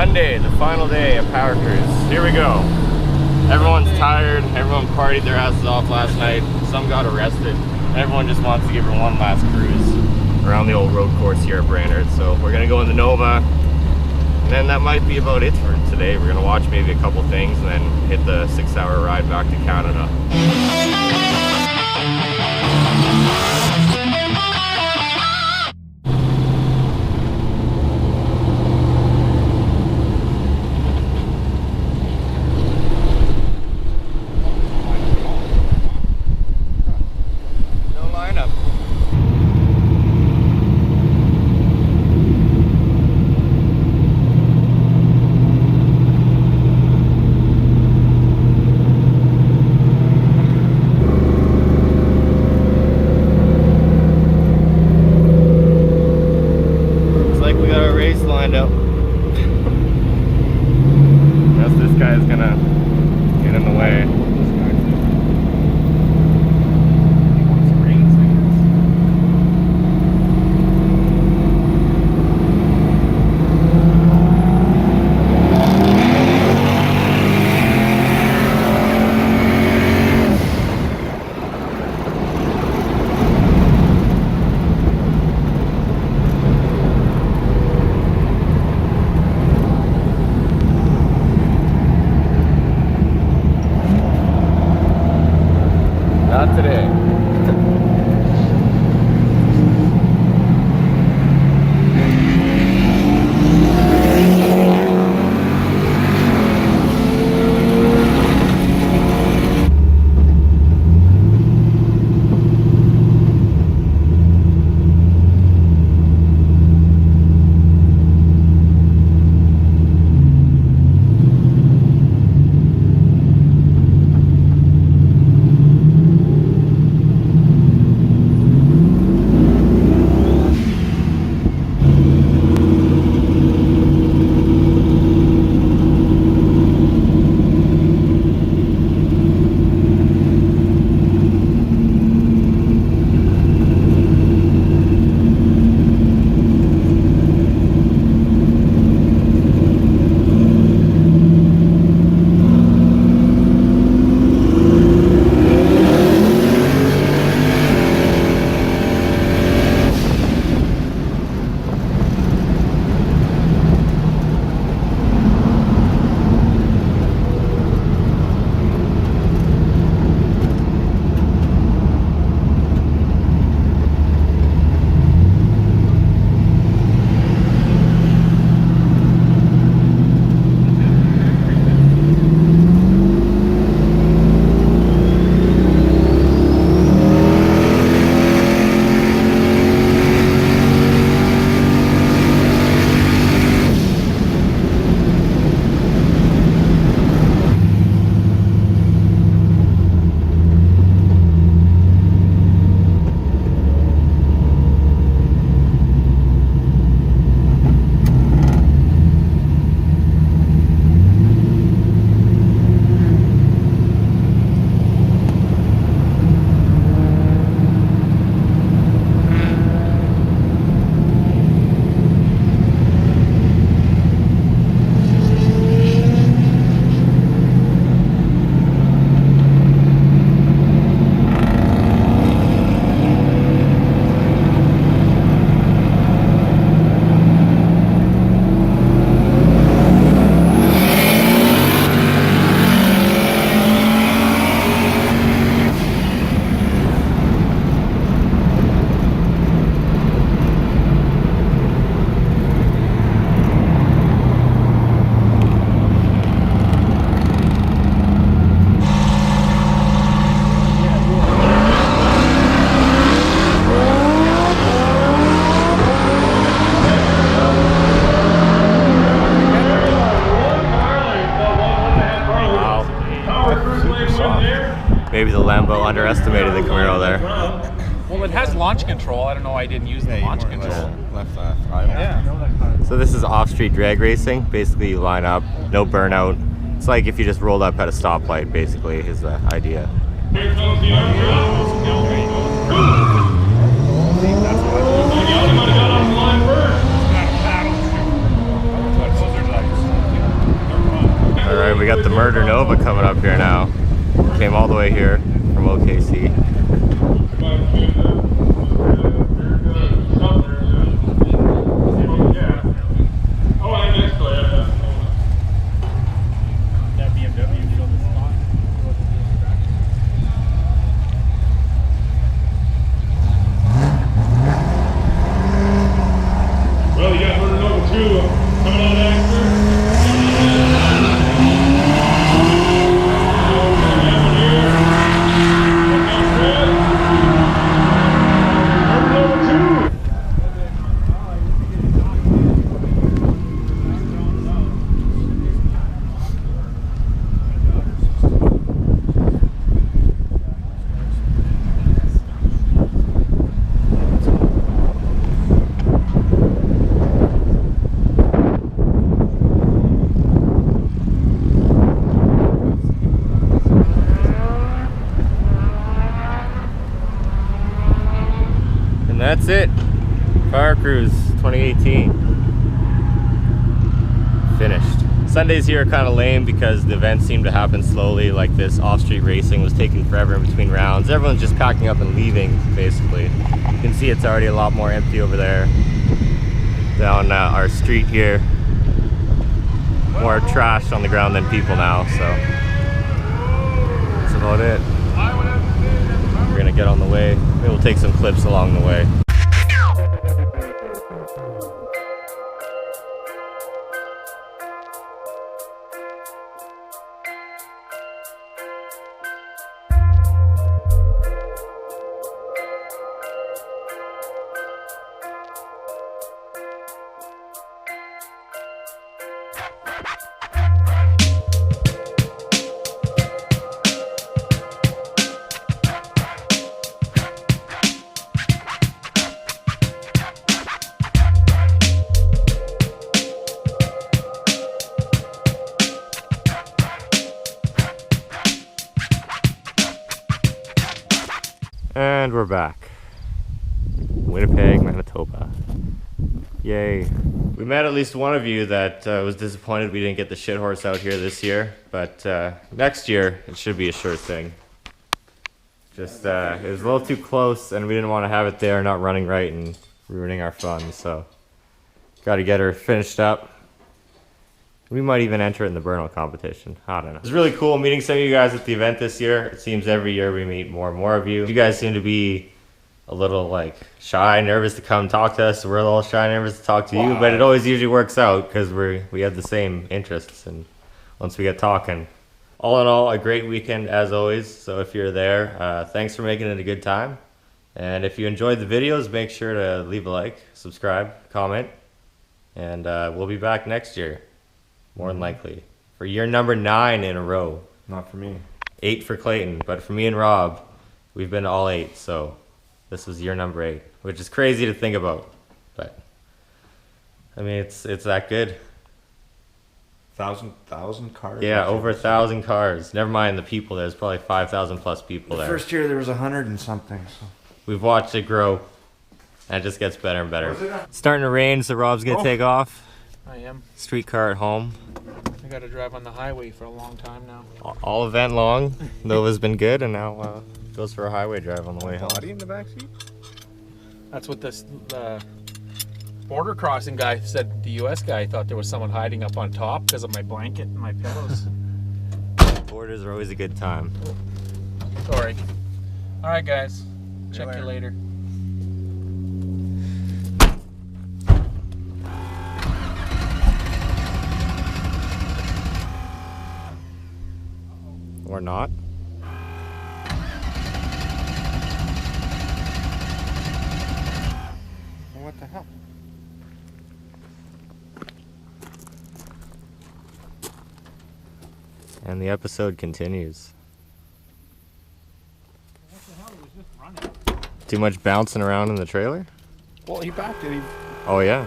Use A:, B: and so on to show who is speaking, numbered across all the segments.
A: Sunday, the final day of Powercruise. Here we go. Everyone's tired. Everyone partied their asses off last night. Some got arrested. Everyone just wants to give her one last cruise around the old road course here at Brainerd. So we're gonna go in the Nova, and then that might be about it for today. We're gonna watch maybe a couple things and then hit the 6-hour ride back to Canada. Not today. Maybe the Lambo underestimated the Camaro there.
B: Well, it has launch control. I don't know why I didn't use the launch control.
C: Left throttle.
B: Yeah.
A: So this is off-street drag racing. Basically, you line up, no burnout. It's like if you just rolled up at a stoplight, basically, is the idea.
D: Here comes the
A: got the Murder Nova coming up here now. Came all the way here from OKC.
C: Well, you got Murder Nova 2 coming out of Exner.
A: That's it. Powercruise 2018. Finished. Sundays here are kind of lame because the events seem to happen slowly, like this off-street racing was taking forever in between rounds. Everyone's just packing up and leaving, basically. You can see it's already a lot more empty over there. Down our street here. More trash on the ground than people now, so that's about it. We're gonna get on the way. Maybe we'll take some clips along the way. And we're back. Winnipeg, Manitoba. Yay. We met at least one of you that was disappointed we didn't get the shit horse out here this year, but next year it should be a sure thing. Just it was a little too close and we didn't want to have it there not running right and ruining our fun, so got to get her finished up. We might even enter it in the burnout competition. I don't know. It was really cool meeting some of you guys at the event this year. It seems every year we meet more and more of you. You guys seem to be a little like shy, nervous to come talk to us. We're a little shy, nervous to talk to you, but it always usually works out because we have the same interests, and once we get talking. All in all, a great weekend as always. So if you're there, thanks for making it a good time. And if you enjoyed the videos, make sure to leave a like, subscribe, comment, and we'll be back next year. More than likely. For year number 9 in a row.
D: Not for me.
A: 8 for Clayton, but for me and Rob, we've been all 8, so this was year number 8, which is crazy to think about, but I mean, it's that good.
D: 1,000 cars?
A: Yeah, over 1,000 cars. Never mind the people, there's probably 5,000 plus people there.
D: First year there was 100 and something, so.
A: We've watched it grow, and it just gets better and better. It's starting to rain, so Rob's gonna take off.
B: I am.
A: Streetcar at home.
B: I got to drive on the highway for a long time now.
A: All event long. Nova's been good, and now goes for a highway drive on the way home.
D: Body in the backseat?
B: That's what this border crossing guy said. The U.S. guy thought there was someone hiding up on top because of my blanket and my pillows.
A: Borders are always a good time.
B: Sorry. All right, guys. Check you later.
A: Or not.
D: What the hell?
A: And the episode continues.
B: What the hell? He was just running.
A: Too much bouncing around in the trailer?
D: Well, he backed it.
A: Oh yeah.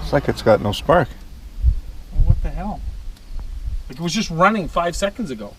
D: It's like it's got no spark.
B: Well, what the hell? Like it was just running 5 seconds ago.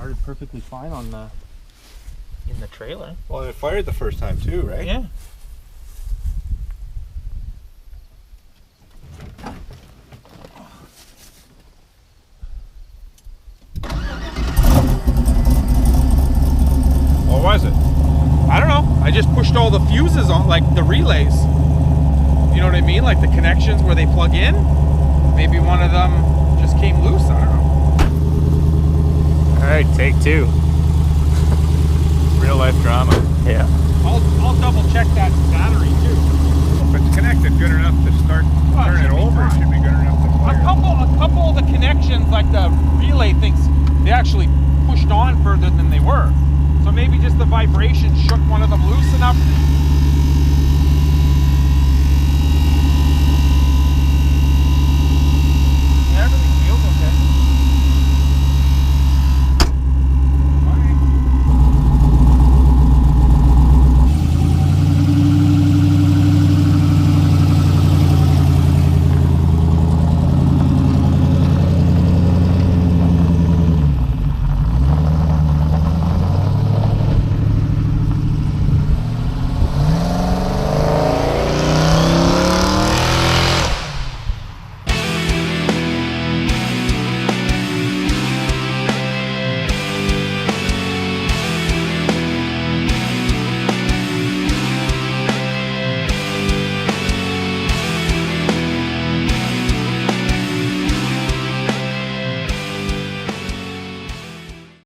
B: started perfectly fine on the in the trailer.
D: Well, it fired the first time too, right?
B: Yeah.
E: What was it?
B: I don't know. I just pushed all the fuses on, like the relays. You know what I mean? Like the connections where they plug in. Maybe one of them just came loose. I don't know.
A: All right, take 2.
E: Real life drama.
A: Yeah.
B: I'll double check that battery too.
E: If it's connected good enough to start, turn it over, it should be good enough to fire.
B: A couple of the connections, like the relay things, they actually pushed on further than they were. So maybe just the vibration shook one of them loose enough